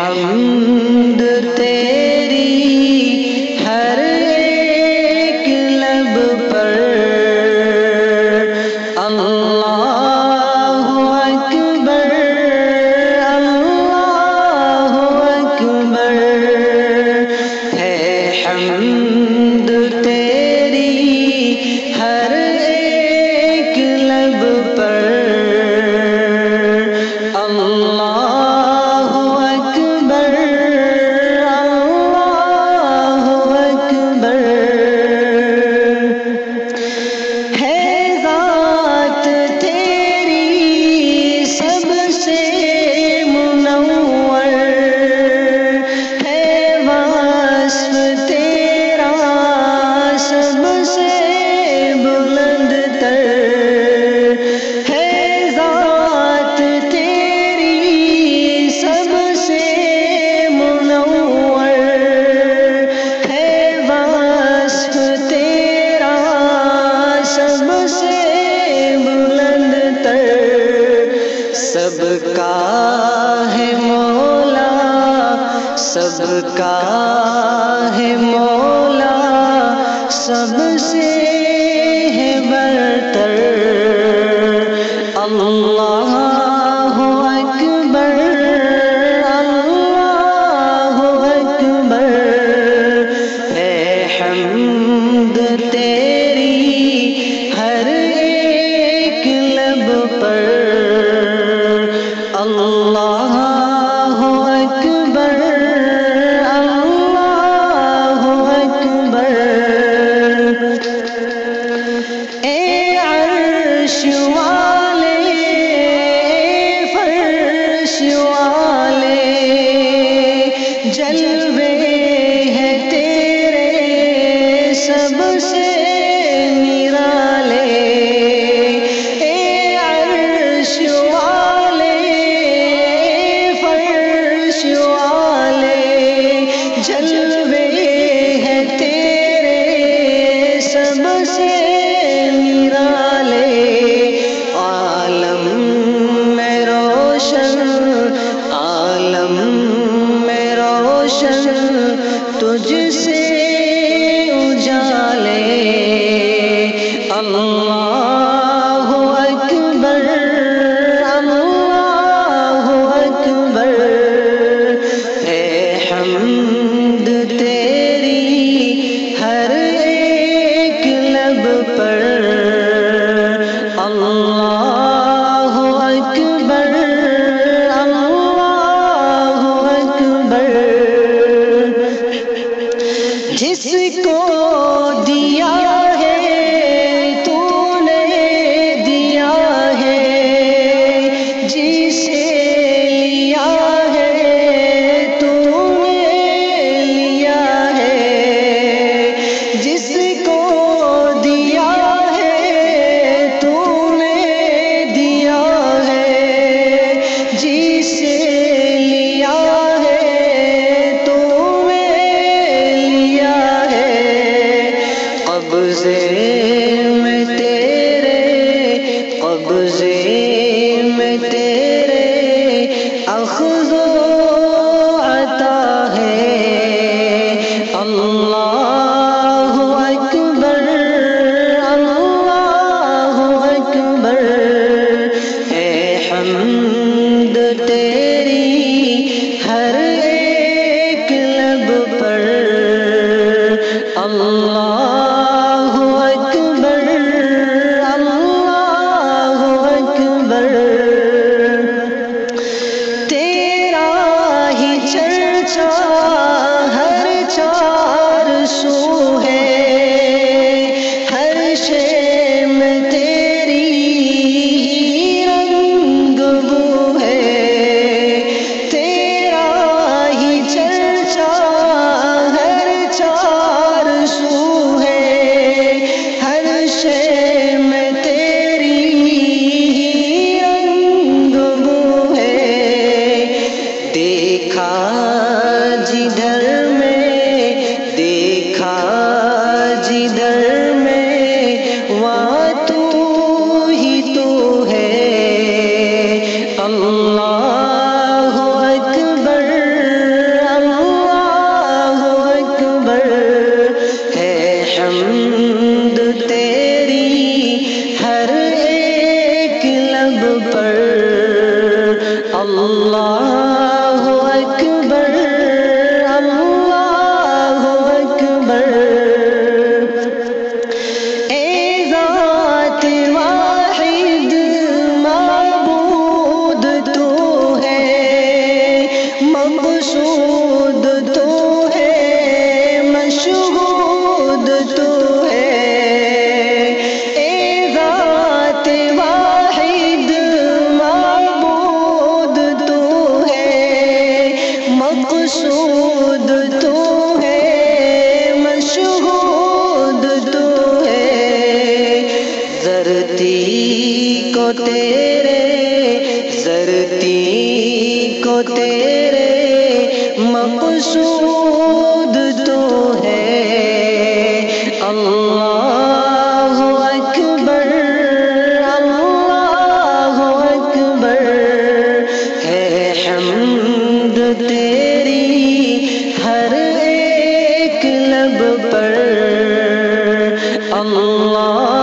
حمد تیری ہر ایک لب پر، اللہ اکبر اللہ اکبر، ہے حمد تیری ہر ایک لب پر، اللہ اکبر اللہ اکبر، ہے ذات تیری سب سے منور، ہے وصف تیرا سب سے بلند تر، ہے ذات تیری سب سے منور، ہے وصف تیرا سب سے بلند تر، سب کا ہے مولا سب کا ہے مولا، سب سے ہے برتر، اللہ اکبر اللہ اکبر، ہے حمد تیری ہر ایک لب پر، اللہ اکبر اللہ اکبر، اے عرش والے فرش والے، جلوے ہیں تیرے سب سے نرالے، اے عرش والے فرش والے، جلوے ہیں تیرے سب سے نرالے، عالم میں روشن عالم میں روشن تجھ سے اجالے، اللہ اکبر اللہ اکبر، ہے حمد تیری ہر ایک لب پر، اللہ اکبر اللہ اکبر، جس کو دیا ہے تو نے دیا ہے، جسے لیا ہے تو نے لیا ہے، جس کو دیا ہے تو نے دیا ہے، جسے لیا ہے تو نے لیا ہے، قبضے میں تیرے قبضے میں تیرے اخذ و عطا ہے، اللہ اکبر اللہ اکبر، ہے حمد تیری ہر ایک لب پر، اللہ اکبر اللہ اکبر، تیرا ہی چرچا ہر چار سو ہے، ہر شے میں تیری رنگ بو ہے، تیرا ہی چرچا ہر چار سو ہے، ہر شے میں تیری رنگ بو ہے، دیکھا جدھر میں دیکھا جدھر میں وہاں تو ہی تو ہے، اللہ اکبر مقصود تو ہے، مشہود تو ہے، اے ذات واحد معبود تو ہے، مقصود تو ہے، مشہود تو ہے، زرتی کو تیرے، زرتی کو تیرے مقصود تو ہے، اللہ اکبر، اللہ اکبر، ہے حمد تیری ہر ایک لب پر، اللہ